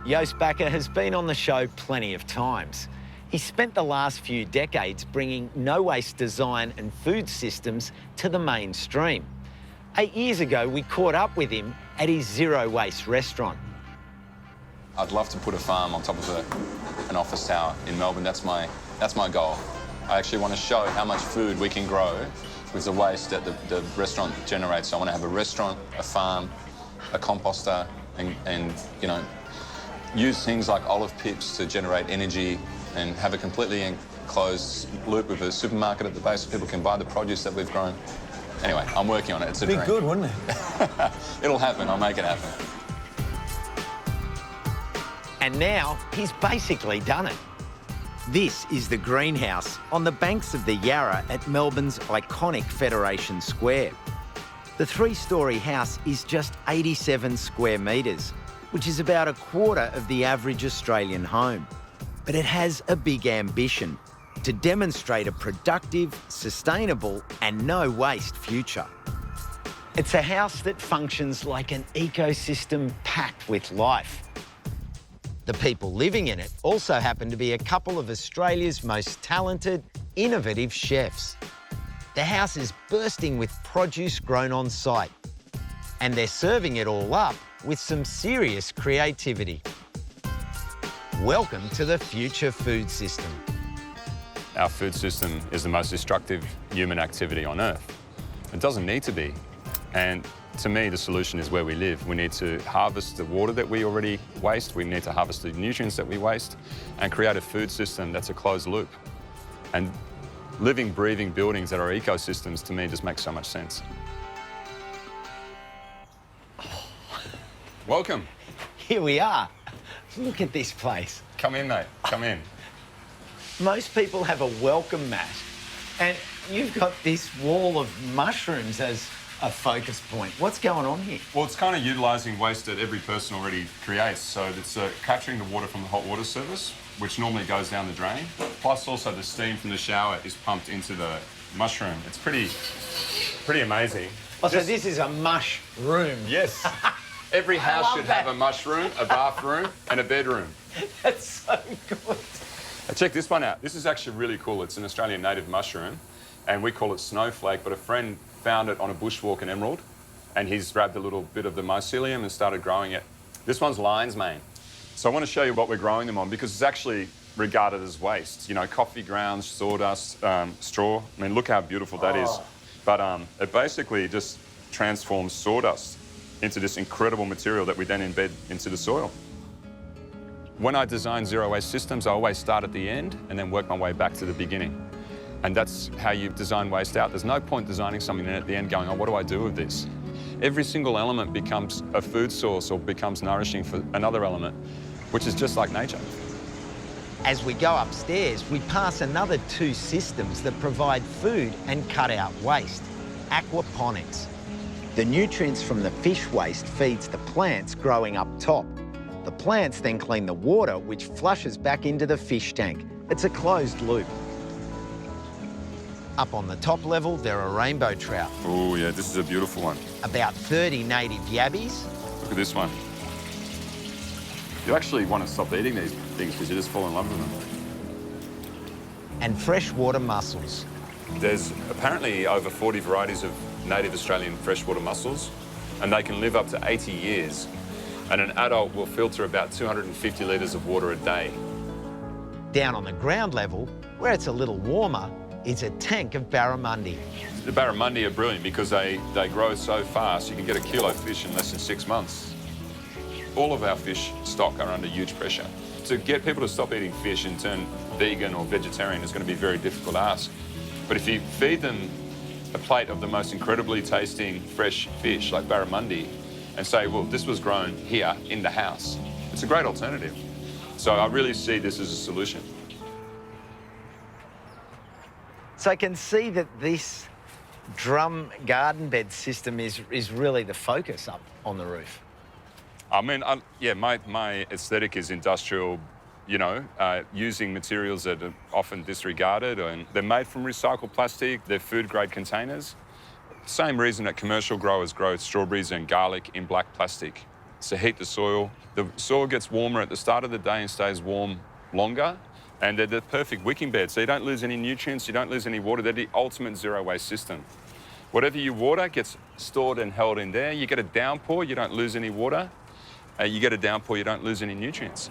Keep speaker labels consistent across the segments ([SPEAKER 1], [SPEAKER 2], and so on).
[SPEAKER 1] Joost Bakker has been on the show plenty of times. He's spent the last few decades bringing no-waste design and food systems to the mainstream. 8 years ago, we caught up with him at his zero-waste restaurant.
[SPEAKER 2] I'd love to put a farm on top of an office tower in Melbourne. That's my goal. I actually want to show how much food we can grow with the waste that the restaurant generates. So I want to have a restaurant, a farm, a composter, and you know, use things like olive pips to generate energy and have a completely enclosed loop with a supermarket at the base so people can buy the produce that we've grown. Anyway, I'm working on it. It's a dream.
[SPEAKER 3] Be good, wouldn't it?
[SPEAKER 2] It'll happen. I'll make it happen.
[SPEAKER 1] And now he's basically done it. This is the greenhouse on the banks of the Yarra at Melbourne's iconic Federation Square. The three-storey house is just 87 square metres, which is about a quarter of the average Australian home. But it has a big ambition: to demonstrate a productive, sustainable and no-waste future. It's a house that functions like an ecosystem packed with life. The people living in it also happen to be a couple of Australia's most talented, innovative chefs. The house is bursting with produce grown on site, and they're serving it all up with some serious creativity. Welcome to the future food system.
[SPEAKER 2] Our food system is the most destructive human activity on Earth. It doesn't need to be. And to me, the solution is where we live. We need to harvest the water that we already waste. We need to harvest the nutrients that we waste and create a food system that's a closed loop. And living, breathing buildings that are ecosystems, to me, just makes so much sense. Welcome.
[SPEAKER 1] Here we are. Look at this place.
[SPEAKER 2] Come in, mate. Come in.
[SPEAKER 1] Most people have a welcome mat, and you've got this wall of mushrooms as a focus point. What's going on here?
[SPEAKER 2] Well, it's kind of utilising waste that every person already creates. So it's capturing the water from the hot water service, which normally goes down the drain. Plus also the steam from the shower is pumped into the mushroom. It's pretty amazing.
[SPEAKER 1] Oh, so this is a mush room.
[SPEAKER 2] Yes. Every house should have a mushroom, a bathroom and a bedroom.
[SPEAKER 1] That's so good.
[SPEAKER 2] Check this one out. This is actually really cool. It's an Australian native mushroom, and we call it snowflake, but a friend found it on a bushwalk in Emerald, and he's grabbed a little bit of the mycelium and started growing it. This one's lion's mane. So I want to show you what we're growing them on, because it's actually regarded as waste. You know, coffee grounds, sawdust, straw. I mean, look how beautiful that is. But it basically just transforms sawdust into this incredible material that we then embed into the soil. When I design zero-waste systems, I always start at the end and then work my way back to the beginning. And that's how you design waste out. There's no point designing something and at the end going, oh, what do I do with this? Every single element becomes a food source or becomes nourishing for another element, which is just like nature.
[SPEAKER 1] As we go upstairs, we pass another two systems that provide food and cut out waste. Aquaponics. The nutrients from the fish waste feeds the plants growing up top. The plants then clean the water, which flushes back into the fish tank. It's a closed loop. Up on the top level, there are rainbow trout.
[SPEAKER 2] Oh, yeah, this is a beautiful one.
[SPEAKER 1] About 30 native yabbies.
[SPEAKER 2] Look at this one. You actually want to stop eating these things because you just fall in love with them.
[SPEAKER 1] And freshwater mussels.
[SPEAKER 2] There's apparently over 40 varieties of native Australian freshwater mussels, and they can live up to 80 years. And an adult will filter about 250 litres of water a day.
[SPEAKER 1] Down on the ground level, where it's a little warmer, is a tank of barramundi.
[SPEAKER 2] The barramundi are brilliant because they grow so fast. You can get a kilo of fish in less than 6 months. All of our fish stock are under huge pressure. To get people to stop eating fish and turn vegan or vegetarian is going to be a very difficult ask. But if you feed them a plate of the most incredibly tasting fresh fish like barramundi and say, well, this was grown here in the house, it's a great alternative. So I really see this as a solution.
[SPEAKER 1] So I can see that this drum garden bed system is really the focus up on the roof.
[SPEAKER 2] I mean, yeah, my aesthetic is industrial, you know, using materials that are often disregarded, and they're made from recycled plastic, they're food-grade containers. Same reason that commercial growers grow strawberries and garlic in black plastic. to heat the soil. The soil gets warmer at the start of the day and stays warm longer. And they're the perfect wicking bed, so you don't lose any nutrients, you don't lose any water. They're the ultimate zero-waste system. Whatever you water gets stored and held in there. You get a downpour, you don't lose any water. You get a downpour, you don't lose any nutrients.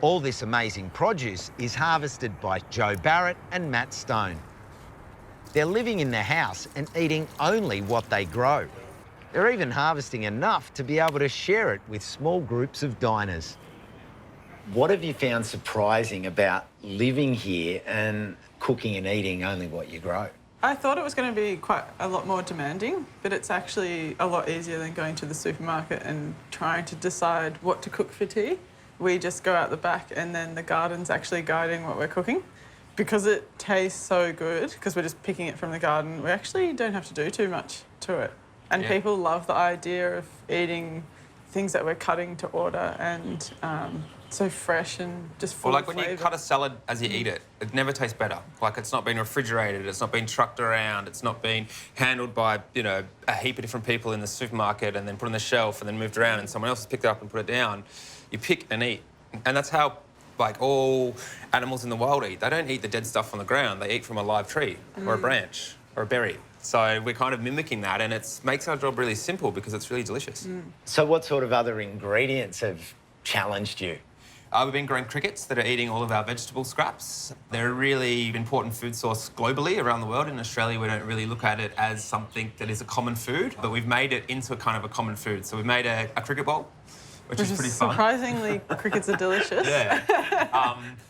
[SPEAKER 1] All this amazing produce is harvested by Joe Barrett and Matt Stone. They're living in their house and eating only what they grow. They're even harvesting enough to be able to share it with small groups of diners. What have you found surprising about living here and cooking and eating only what you grow?
[SPEAKER 3] I thought it was going to be quite a lot more demanding, but it's actually a lot easier than going to the supermarket and trying to decide what to cook for tea. We just go out the back and then the garden's actually guiding what we're cooking. Because it tastes so good, because we're just picking it from the garden, we actually don't have to do too much to it. And people love the idea of eating things that we're cutting to order and so fresh and just full of
[SPEAKER 4] when
[SPEAKER 3] flavour.
[SPEAKER 4] you cut a salad as you eat it, it never tastes better. Like, it's not been refrigerated, it's not been trucked around, it's not been handled by, you know, a heap of different people in the supermarket and then put on the shelf and then moved around and someone else has picked it up and put it down. You pick and eat. And that's how, like, all animals in the wild eat. They don't eat the dead stuff on the ground, they eat from a live tree or a branch or a berry. So we're kind of mimicking that, and it makes our job really simple because it's really delicious.
[SPEAKER 1] So what sort of other ingredients have challenged you?
[SPEAKER 4] We've been growing crickets that are eating all of our vegetable scraps. They're a really important food source globally around the world. In Australia, we don't really look at it as something that is a common food, but we've made it into a kind of a common food. So we've made a cricket bowl, which is pretty fun.
[SPEAKER 3] Surprisingly, crickets are delicious.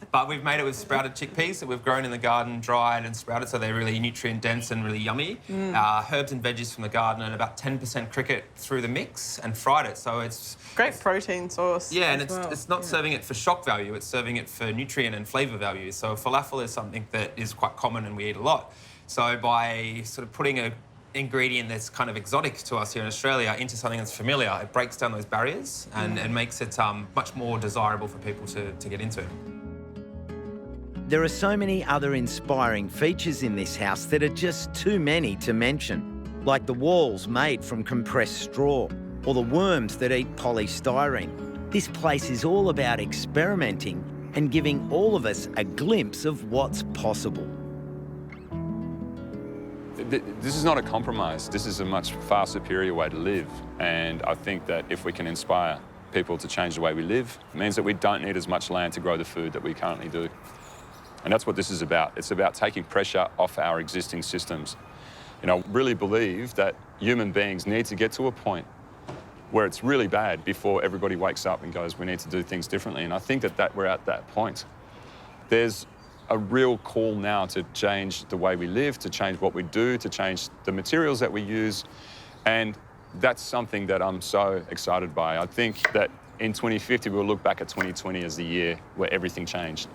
[SPEAKER 4] But we've made it with sprouted chickpeas that we've grown in the garden, dried and sprouted, so they're really nutrient-dense and really yummy. Herbs and veggies from the garden and about 10% cricket through the mix and fried it, so it's...
[SPEAKER 3] Great protein source.
[SPEAKER 4] Yeah, and it's not serving it for shock value, it's serving it for nutrient and flavour value. So falafel is something that is quite common and we eat a lot. So by sort of putting an ingredient that's kind of exotic to us here in Australia into something that's familiar, it breaks down those barriers and makes it much more desirable for people to get into.
[SPEAKER 1] There are so many other inspiring features in this house that are just too many to mention, like the walls made from compressed straw or the worms that eat polystyrene. This place is all about experimenting and giving all of us a glimpse of what's possible.
[SPEAKER 2] This is not a compromise. This is a much far superior way to live. And I think that if we can inspire people to change the way we live, it means that we don't need as much land to grow the food that we currently do. And that's what this is about. It's about taking pressure off our existing systems. You know, I really believe that human beings need to get to a point where it's really bad before everybody wakes up and goes, we need to do things differently. And I think that we're at that point. There's a real call now to change the way we live, to change what we do, to change the materials that we use. And that's something that I'm so excited by. I think that in 2050, we'll look back at 2020 as the year where everything changed.